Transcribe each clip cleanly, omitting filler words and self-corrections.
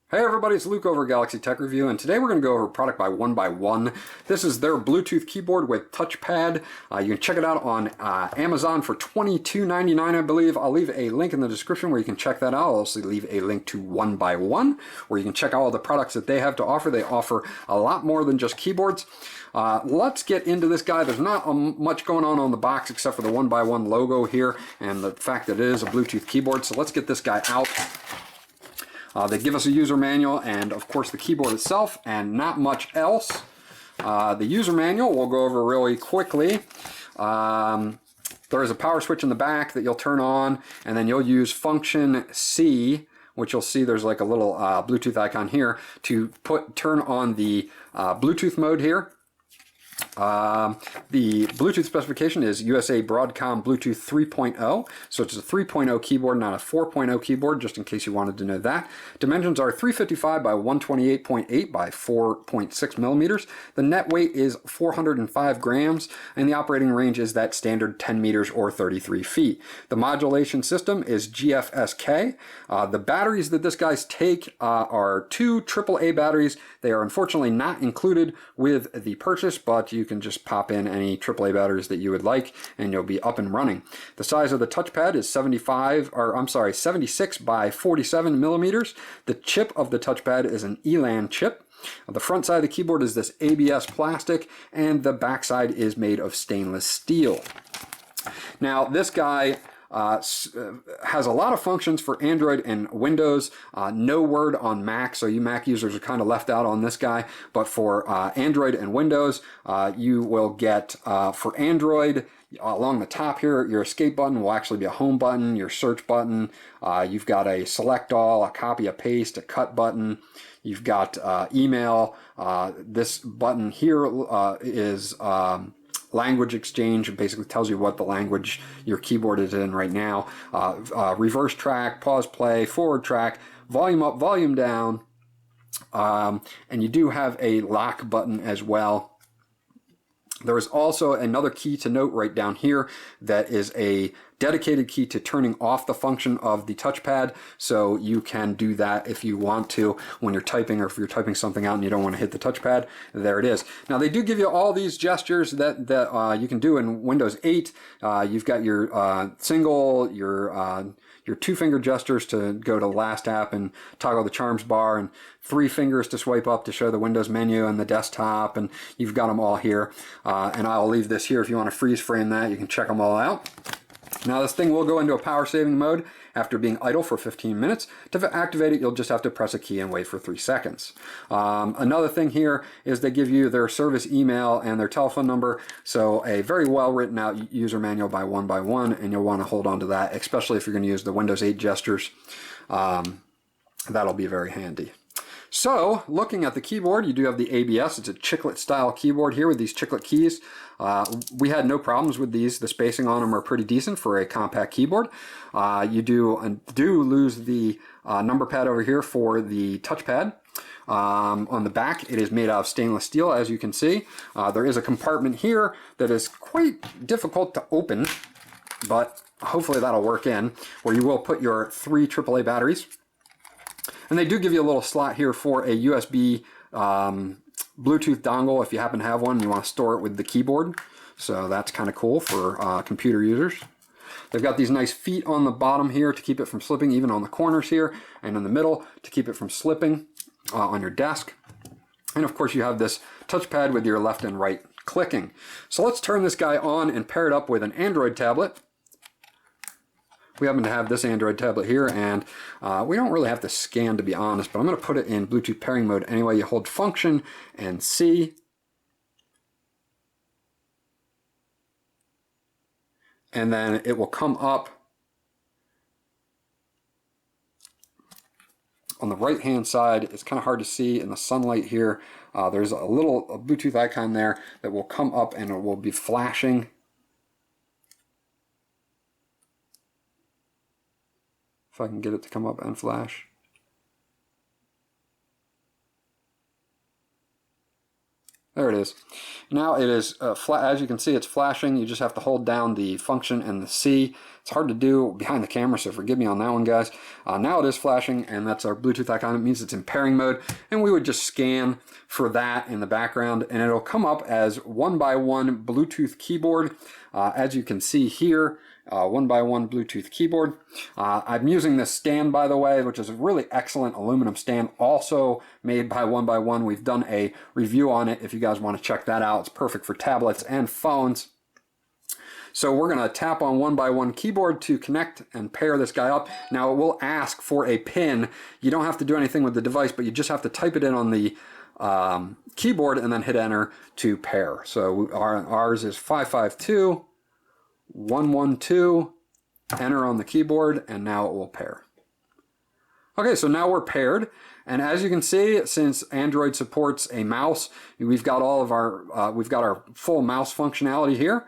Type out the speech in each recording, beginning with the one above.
Hey everybody, it's Luke over at Galaxy Tech Review, and today we're going to go over a product by 1ByOne. This is their Bluetooth keyboard with touchpad. You can check it out on Amazon for $22.99, I believe. I'll leave a link in the description where you can check that out. I'll also leave a link to 1ByOne, where you can check out all the products that they have to offer. They offer a lot more than just keyboards. Let's get into this guy. There's not much going on the box except for the 1ByOne logo here and the fact that it is a Bluetooth keyboard. So let's get this guy out. They give us a user manual and, of course, the keyboard itself, and not much else. The user manual we'll go over really quickly. There is a power switch in the back that you'll turn on, and then you'll use function C, which you'll see there's like a little Bluetooth icon here, to turn on the Bluetooth mode here. The Bluetooth specification is USA Broadcom Bluetooth 3.0, so it's a 3.0 keyboard, not a 4.0 keyboard, just in case you wanted to know that. Dimensions are 355 by 128.8 by 4.6 millimeters. The net weight is 405 grams, and the operating range is that standard 10 meters or 33 feet. The modulation system is GFSK. The batteries that this guy's take are two AAA batteries. They are unfortunately not included with the purchase, but you can just pop in any AAA batteries that you would like and you'll be up and running. The size of the touchpad is 76 by 47 millimeters. The chip of the touchpad is an ELAN chip. The front side of the keyboard is this ABS plastic, and the back side is made of stainless steel. Now this guy has a lot of functions for Android and Windows. No word on Mac, so you Mac users are kind of left out on this guy. But for Android and Windows, you will get, for Android, along the top here, your escape button will actually be a home button, your search button. You've got a select all, a copy, a paste, a cut button. You've got email. This button here is language exchange. It basically tells you what the language your keyboard is in right now. Reverse track, pause play, forward track, volume up, volume down, and you do have a lock button as well. There is also another key to note right down here that is a dedicated key to turning off the function of the touchpad, so you can do that if you want to when you're typing, or if you're typing something out and you don't want to hit the touchpad. There it is. Now they do give you all these gestures that you can do in Windows 8. You've got your single, your two-finger gestures to go to the last app and toggle the charms bar, and 3 fingers to swipe up to show the Windows menu and the desktop, and you've got them all here. And I'll leave this here if you want to freeze frame that. You can check them all out. Now this thing will go into a power saving mode after being idle for 15 minutes. To activate it, you'll just have to press a key and wait for 3 seconds. Another thing here is they give you their service email and their telephone number, so a very well written out user manual by 1ByOne, and you'll want to hold on to that, especially if you're going to use the Windows 8 gestures. That'll be very handy. So, looking at the keyboard, you do have the ABS. It's a chiclet style keyboard here with these chiclet keys. We had no problems with these. The spacing on them are pretty decent for a compact keyboard. You do lose the number pad over here for the touchpad. On the back, it is made out of stainless steel, as you can see. There is a compartment here that is quite difficult to open, but hopefully that'll work in, where you will put your 3 AAA batteries. And they do give you a little slot here for a USB Bluetooth dongle if you happen to have one and you want to store it with the keyboard. So that's kind of cool for computer users. They've got these nice feet on the bottom here to keep it from slipping, even on the corners here, and in the middle to keep it from slipping on your desk. And of course you have this touchpad with your left and right clicking. So let's turn this guy on and pair it up with an Android tablet. We happen to have this Android tablet here, and we don't really have to scan, to be honest, but I'm going to put it in Bluetooth pairing mode anyway. You hold function and C, and then it will come up on the right hand side. It's kind of hard to see in the sunlight here. There's a little Bluetooth icon there that will come up and it will be flashing. If I can get it to come up and flash. There it is. Now it is, as you can see, it's flashing. You just have to hold down the function and the C. It's hard to do behind the camera, so forgive me on that one, guys. Now it is flashing, and that's our Bluetooth icon. It means it's in pairing mode, and we would just scan for that in the background, and it'll come up as 1ByOne Bluetooth keyboard. As you can see here, 1ByOne Bluetooth keyboard. I'm using this stand, by the way, which is a really excellent aluminum stand, also made by 1ByOne. We've done a review on it if you guys want to check that out. It's perfect for tablets and phones. So we're going to tap on 1ByOne keyboard to connect and pair this guy up. Now it will ask for a pin. You don't have to do anything with the device, but you just have to type it in on the keyboard and then hit enter to pair. So ours is 552. 112, enter on the keyboard, and now it will pair. Okay, so now we're paired, and as you can see, since Android supports a mouse, we've got all of our full mouse functionality here.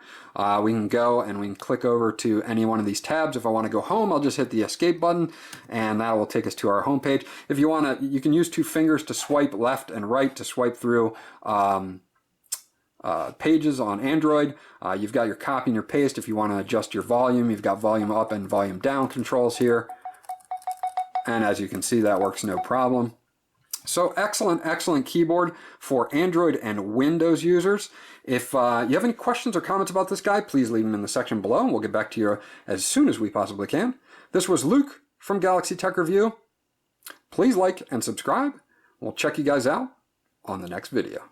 We can go and we can click over to any one of these tabs. If I want to go home, I'll just hit the escape button, and that will take us to our home page. If you want to, you can use 2 fingers to swipe left and right to swipe through pages on Android. You've got your copy and your paste. If you want to adjust your volume, you've got volume up and volume down controls here. And as you can see, that works no problem. So excellent keyboard for Android and Windows users. If you have any questions or comments about this guy, please leave them in the section below, and we'll get back to you as soon as we possibly can. This was Luke from Galaxy Tech Review. Please like and subscribe. We'll check you guys out on the next video.